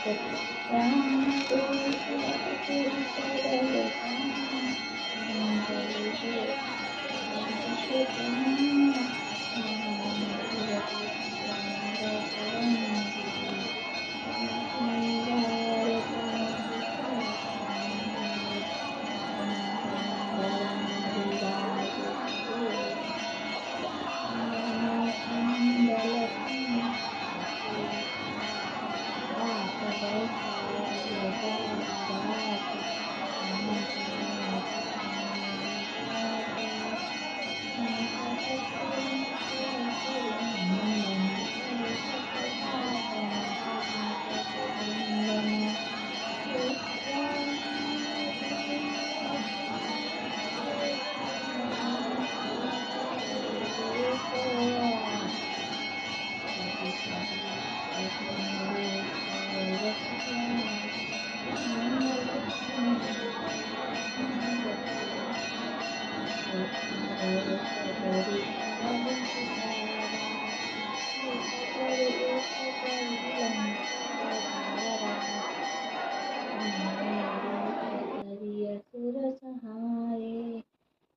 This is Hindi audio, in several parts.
राम दूत अति सरल धाम, मंगल मूषिक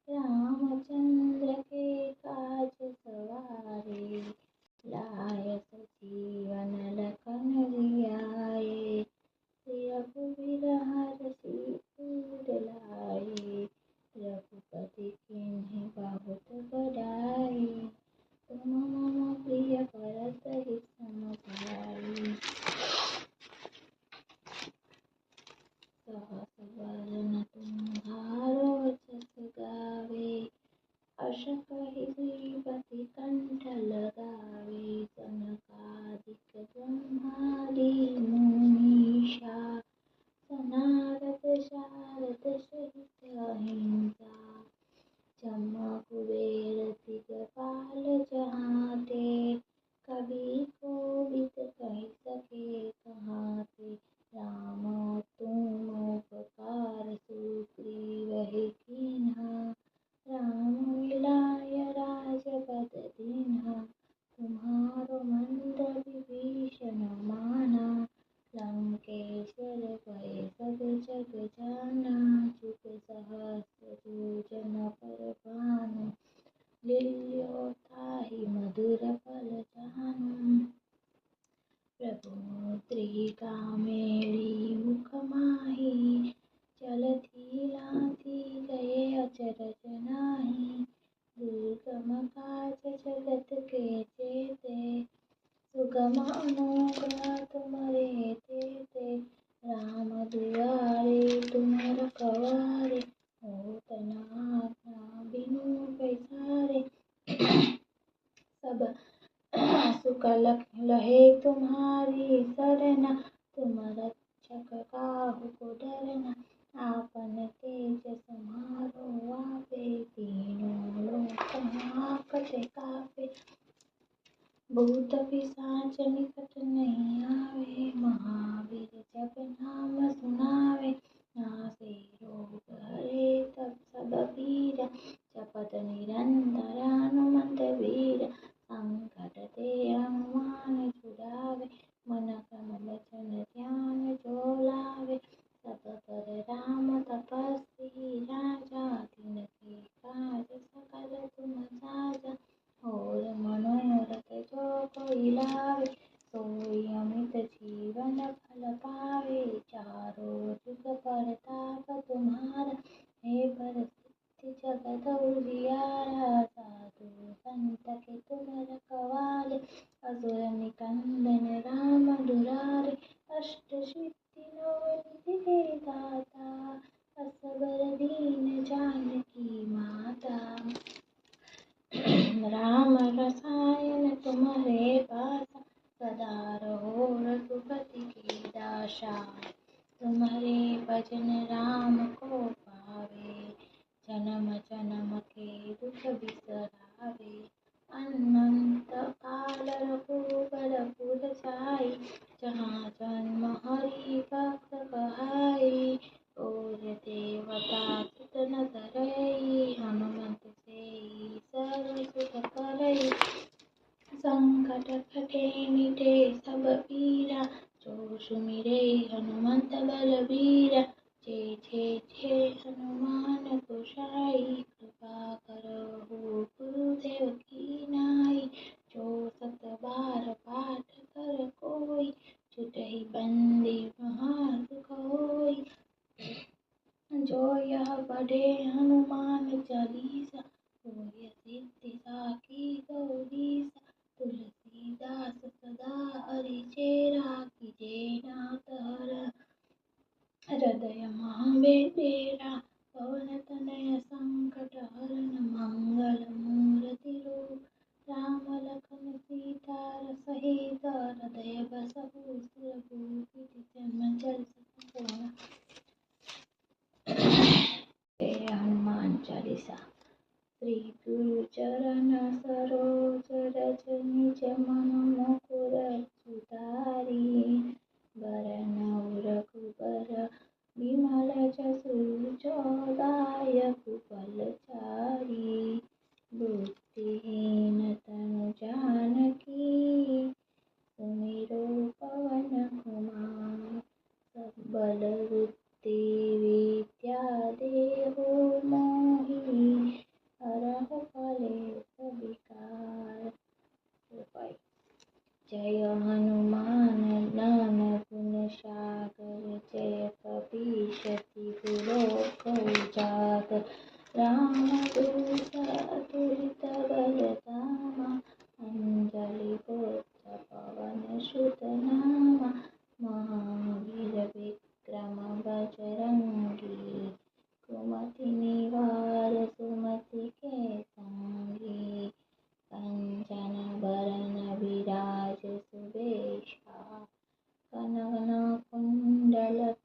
रामचंद्र के काज सवारे, लाय सजीवन लखन जियाए, रघुवीर हरषि उर लाए, रघुपति कीन्ही बहुत बड़ाई, तुम मम प्रिय भरत ही सम भाई। सहस बदन तुम्हारो जस गावे, अस कहि श्रीपति कंठ लगावे, सनकादिक ब्रह्मादि मुनीषा, सनारद शारद सहित अहिंसा, ब्रह्मा कुबेर दिगपाल जहाँ ते, कवि कोविद कहि सके कहाँ ते, राम तुम उपकार सुग्रीव कीन्हा, राम मिलाय राजपद दीन्हा, तुम्हारो मंत्र विभीषण माना, लंकेश्वर भय सब जग जाना, जुग सहस्र योजन पर भानु, लील्यो ताहि मधुर फल जानु, प्रभु मुद्रिका मेली मुख माही, चलती लांघी गए अचरज नाही, दुर्गम काज जगत के जेते, सुगम अनुग्रह तुम्हारे तेते, राम दुआरे तुम रखवारे, होत न आज्ञा बिनु पैसारे, सब सुख लहे तुम्हारी सरना, तुम रक्षक काहू को डरना, आपन तेज समारो आपे, तीनों लोक हांकते कापे, भूत पिशाच निकट नहीं आवे, महावीर जब नाम सुनावे, नासे रोग हरे सब सब पीरा, जपत निरंतर हनुमंत वीरा, संकट ते हनुमान छुड़ावे, मन क्रम वचन ध्यान जो लावे, सब पर राम तपस्वी राजा, तिनके काज सकल तुम साजा, और मनोरथ जो कोई लावे, सोई अमित जीवन फल पावे, चारों जुग परताप तुम्हारा, हे बर सिद्धि जगत उजियारा, साधु संत के तुम रखवारे, असुर निकंदन राम दुलारे, अष्ट सिद्धि नौ निधि के दाता, असबर दीन जानकी माता, राम रसायन तुम्हारे पासा, सदा रहो रघुपति की दासा, तुम्हारे भजन राम को पावे, जन्म जन्म के दुख बिसरावे, अनंत काल रघुबर पुर जाई, जहाँ जन्म हरि भक्त कहाई, और देवता चित न धरई, हनुमंत से सर्व सुख करई, संकट कटे मिटे सब पीरा, जो सुमिरे हनुमंत बलबीर। जय जय जय हनुमान गोसाई, कृपा करहु गुरुदेव की नाई। जो सत बार पाठ कर कोई, छूटहि बंदी महासुख होई। जो यह पढ़े हनुमान चालीसा, होय सिद्धि साखी गौरीसा। तुलसीदास सदा हरिचेरा, कीजे नाथ हृदय महाबेरा। पवन तनय संकट हरण, मंगल मूर्ति रूप। राम लखन सीता सहित, हृदय बसहु सुरभूषित। जन्मजल सफल हनुमान चालीसा। श्री गुरु चरण सरोज रज, निज मन मुकुर सुधारी। बरनउँ रघुबर विमल जसु, जो दायक फलचारी। बुद्धिहीन तनु जानकी, सुमिरो पवन कुमार। बल बुद्धि विद्या देहु मोहि, हरहु कलेश विकार। जय हनुमान ज्ञान गुण सागर, जय कपीस तिहु लोक उजागर। रामदूत अतुलित बल धामा, अंजलि पुत्र पवन सुत नामा। महावीर विक्रम बजरंगी, कुमति निवार सुमति के संगी। कंचन बरन विराज सुबेशा, कनन कुंडल